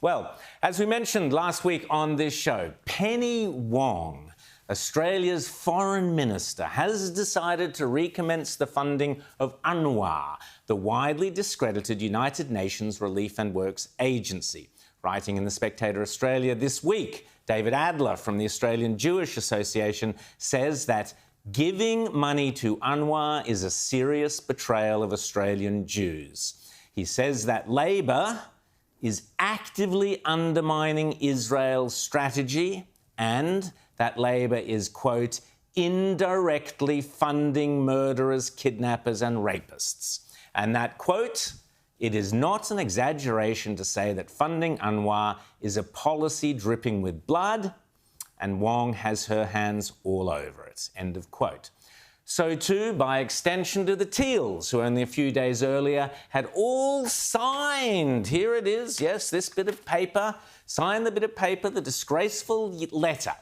Well, as we mentioned last week on this show, Penny Wong, Australia's foreign minister, has decided to recommence the funding of UNRWA, the widely discredited United Nations Relief and Works Agency. Writing in The Spectator Australia this week, David Adler from the Australian Jewish Association says that giving money to UNRWA is a serious betrayal of Australian Jews. He says that Labor is actively undermining Israel's strategy and that Labor is, quote, indirectly funding murderers, kidnappers and rapists. And that, quote, it is not an exaggeration to say that funding UNRWA is a policy dripping with blood, and Wong has her hands all over it, end of quote. So too, by extension, to the Teals, who only a few days earlier had all signed, here it is, yes, this bit of paper, signed the bit of paper, the disgraceful letter.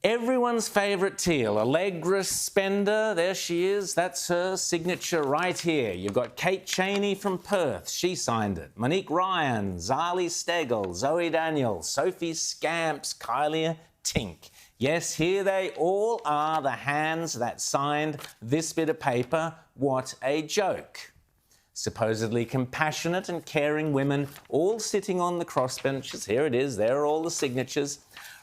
Everyone's favourite Teal, Allegra Spender, there she is, that's her signature right here. You've got Kate Cheney from Perth, she signed it. Monique Ryan, Zali Stegel, Zoe Daniels, Sophie Scamps, Kylie Tink. Yes, here they all are, the hands that signed this bit of paper. What a joke. Supposedly compassionate and caring women, all sitting on the crossbenches. Here it is, there are all the signatures,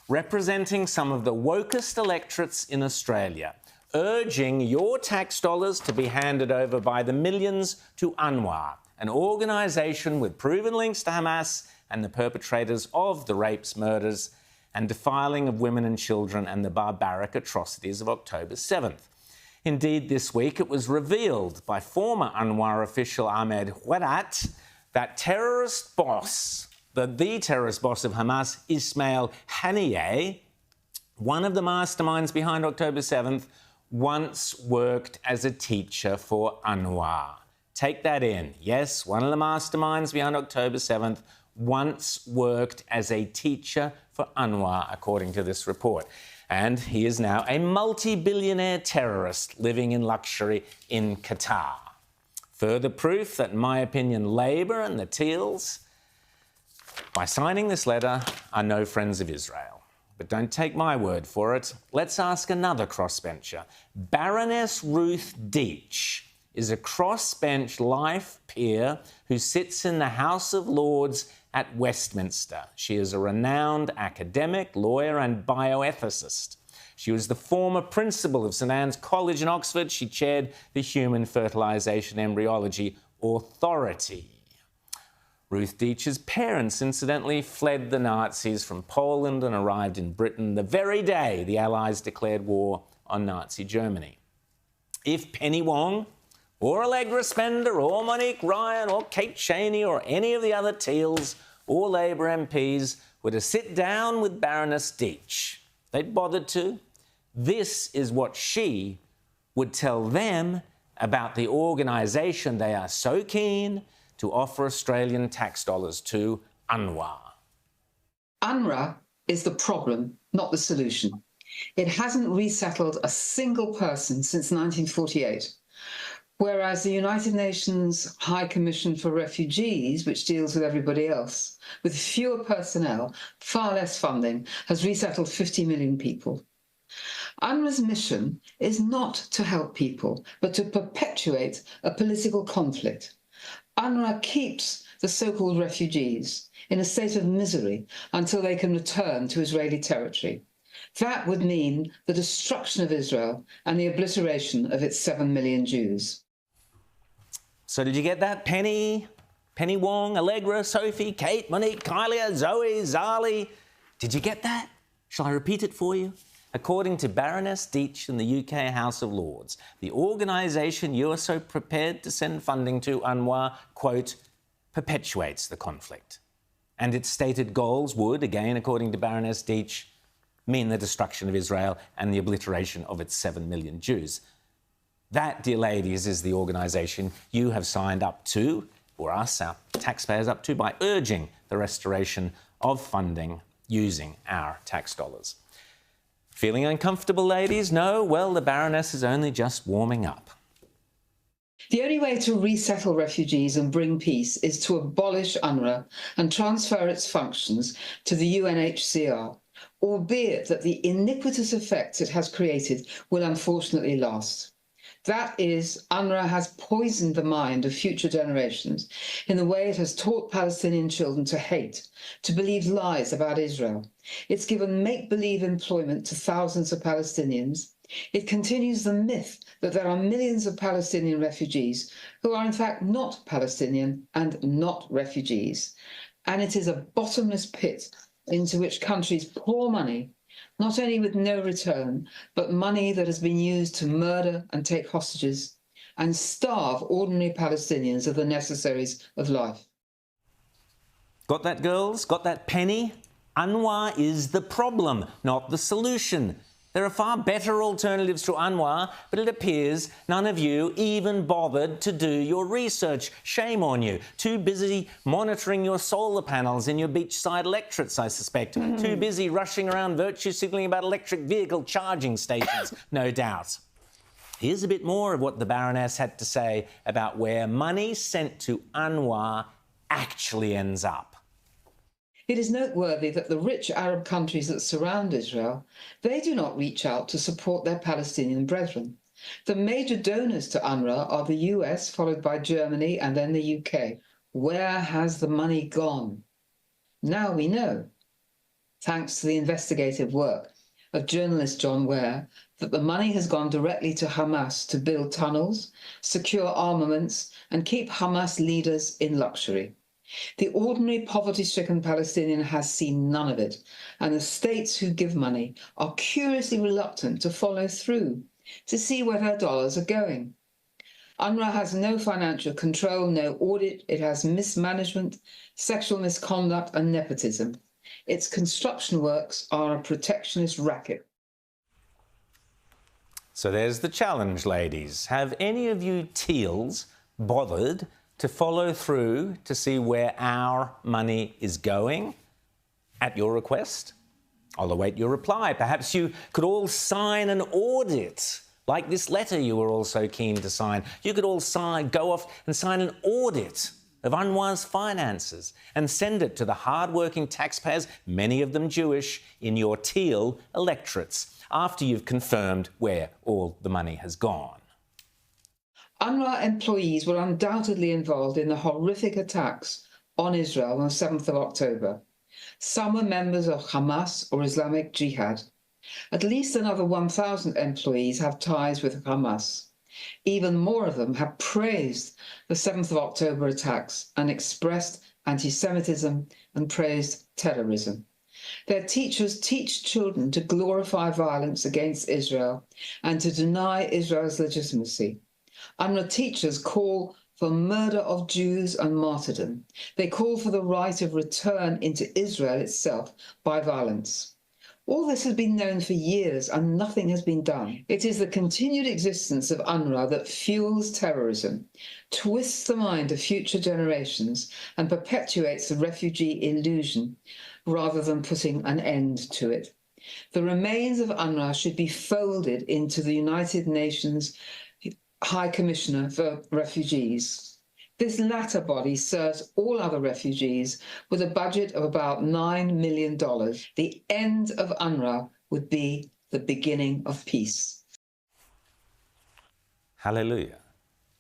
representing some of the wokest electorates in Australia, urging your tax dollars to be handed over by the millions to UNRWA, an organisation with proven links to Hamas and the perpetrators of the rapes, murders and defiling of women and children and the barbaric atrocities of October 7th. Indeed, this week it was revealed by former UNRWA official Ahmed Wadat that terrorist boss, the terrorist boss of Hamas, Ismail Haniyeh, one of the masterminds behind October 7th, once worked as a teacher for UNRWA. Take that in. Yes, one of the masterminds behind October 7th once worked as a teacher for UNRWA, according to this report. And he is now a multi-billionaire terrorist living in luxury in Qatar. Further proof that, in my opinion, Labor and the Teals, by signing this letter, are no friends of Israel. But don't take my word for it. Let's ask another crossbencher. Baroness Ruth Deach is a crossbench life peer who sits in the House of Lords at Westminster. She is a renowned academic, lawyer and bioethicist. She was the former principal of St Anne's College in Oxford. She chaired the Human Fertilisation Embryology Authority. Ruth Deach's parents, incidentally, fled the Nazis from Poland and arrived in Britain the very day the Allies declared war on Nazi Germany. If Penny Wong or Allegra Spender or Monique Ryan or Kate Cheney or any of the other Teals or Labor MPs were to sit down with Baroness Deach, they'd bothered to, this is what she would tell them about the organisation they are so keen to offer Australian tax dollars to, UNRWA. UNRWA is the problem, not the solution. It hasn't resettled a single person since 1948. Whereas the United Nations High Commission for Refugees, which deals with everybody else, with fewer personnel, far less funding, has resettled 50 million people. UNRWA's mission is not to help people, but to perpetuate a political conflict. UNRWA keeps the so-called refugees in a state of misery until they can return to Israeli territory. That would mean the destruction of Israel and the obliteration of its 7 million Jews. So did you get that, Penny? Penny Wong, Allegra, Sophie, Kate, Monique, Kylie, Zoe, Zali. Did you get that? Shall I repeat it for you? According to Baroness Deach in the UK House of Lords, the organisation you are so prepared to send funding to, UNRWA, quote, perpetuates the conflict. And its stated goals would, again, according to Baroness Deach, mean the destruction of Israel and the obliteration of its 7 million Jews. That, dear ladies, is the organisation you have signed up to, or us, our taxpayers, up to, by urging the restoration of funding using our tax dollars. Feeling uncomfortable, ladies? No? Well, the Baroness is only just warming up. The only way to resettle refugees and bring peace is to abolish UNRWA and transfer its functions to the UNHCR, albeit that the iniquitous effects it has created will unfortunately last. That is, UNRWA has poisoned the mind of future generations in the way it has taught Palestinian children to hate, to believe lies about Israel. It's given make-believe employment to thousands of Palestinians. It continues the myth that there are millions of Palestinian refugees who are in fact not Palestinian and not refugees. And it is a bottomless pit into which countries pour money, not only with no return, but money that has been used to murder and take hostages and starve ordinary Palestinians of the necessaries of life. Got that, girls? Got that, Penny? UNRWA is the problem, not the solution. There are far better alternatives to UNRWA, but it appears none of you even bothered to do your research. Shame on you. Too busy monitoring your solar panels in your beachside electorates, I suspect. Too busy rushing around virtue signalling about electric vehicle charging stations, no doubt. Here's a bit more of what the Baroness had to say about where money sent to UNRWA actually ends up. It is noteworthy that the rich Arab countries that surround Israel, they do not reach out to support their Palestinian brethren. The major donors to UNRWA are the US, followed by Germany and then the UK. Where has the money gone? Now we know, thanks to the investigative work of journalist John Ware, that the money has gone directly to Hamas to build tunnels, secure armaments, and keep Hamas leaders in luxury. The ordinary poverty-stricken Palestinian has seen none of it, and the states who give money are curiously reluctant to follow through to see where their dollars are going. UNRWA has no financial control, no audit. It has mismanagement, sexual misconduct and nepotism. Its construction works are a protectionist racket. So there's the challenge, ladies. Have any of you teals bothered to follow through to see where our money is going at your request? I'll await your reply. Perhaps you could all sign an audit, like this letter you were all so keen to sign. You could all go off and sign an audit of UNRWA's finances and send it to the hard-working taxpayers, many of them Jewish, in your teal electorates, after you've confirmed where all the money has gone. UNRWA employees were undoubtedly involved in the horrific attacks on Israel on the 7th of October. Some were members of Hamas or Islamic Jihad. At least another 1,000 employees have ties with Hamas. Even more of them have praised the 7th of October attacks and expressed anti-Semitism and praised terrorism. Their teachers teach children to glorify violence against Israel and to deny Israel's legitimacy. UNRWA teachers call for murder of Jews and martyrdom. They call for the right of return into Israel itself by violence. All this has been known for years and nothing has been done. It is the continued existence of UNRWA that fuels terrorism, twists the mind of future generations and perpetuates the refugee illusion rather than putting an end to it. The remains of UNRWA should be folded into the United Nations High Commissioner for Refugees. This latter body serves all other refugees with a budget of about $9 million. The end of UNRWA would be the beginning of peace. Hallelujah.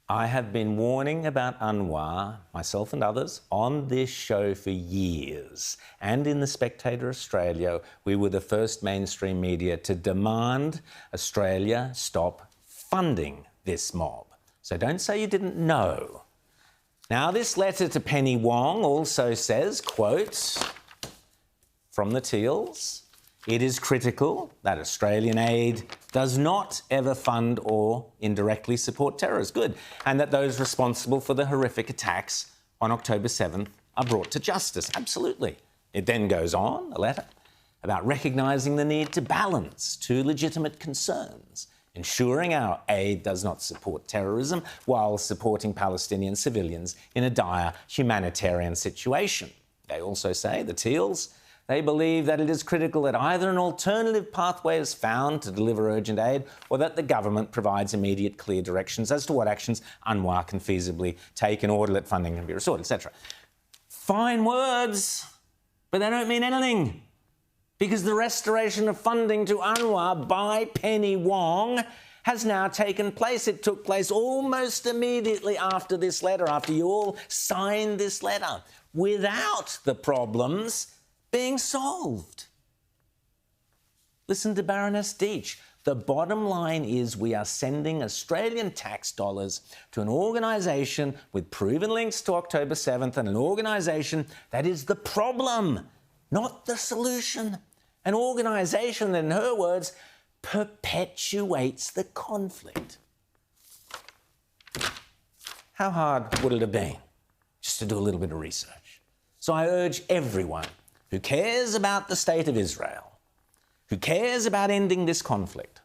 I have been warning about UNRWA, myself and others, on this show for years. And in The Spectator Australia, we were the first mainstream media to demand Australia stop funding this mob. So don't say you didn't know. Now, this letter to Penny Wong also says, quote, from the teals, it is critical that Australian aid does not ever fund or indirectly support terrorists. Good. And that those responsible for the horrific attacks on October 7th are brought to justice. Absolutely. It then goes on, a letter, about recognising the need to balance two legitimate concerns: ensuring our aid does not support terrorism while supporting Palestinian civilians in a dire humanitarian situation. They also say, the teals, They believe that it is critical that either an alternative pathway is found to deliver urgent aid or that the government provides immediate clear directions as to what actions UNRWA can feasibly take in order that funding can be restored, etc. Fine words, but they don't mean anything, because the restoration of funding to UNRWA by Penny Wong has now taken place. It took place almost immediately after this letter, after you all signed this letter, without the problems being solved. Listen to Baroness Deach. The bottom line is we are sending Australian tax dollars to an organisation with proven links to October 7th and an organisation that is the problem, not the solution. An organisation that, in her words, perpetuates the conflict. How hard would it have been just to do a little bit of research? So I urge everyone who cares about the state of Israel, who cares about ending this conflict,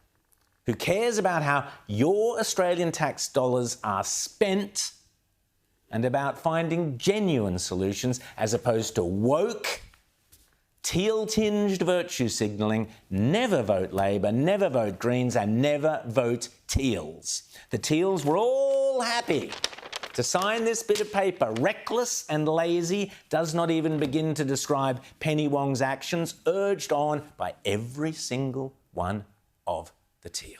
who cares about how your Australian tax dollars are spent and about finding genuine solutions as opposed to woke, teal-tinged virtue signalling, never vote Labor, never vote Greens and never vote Teals. The Teals were all happy to sign this bit of paper. Reckless and lazy does not even begin to describe Penny Wong's actions, urged on by every single one of the Teals.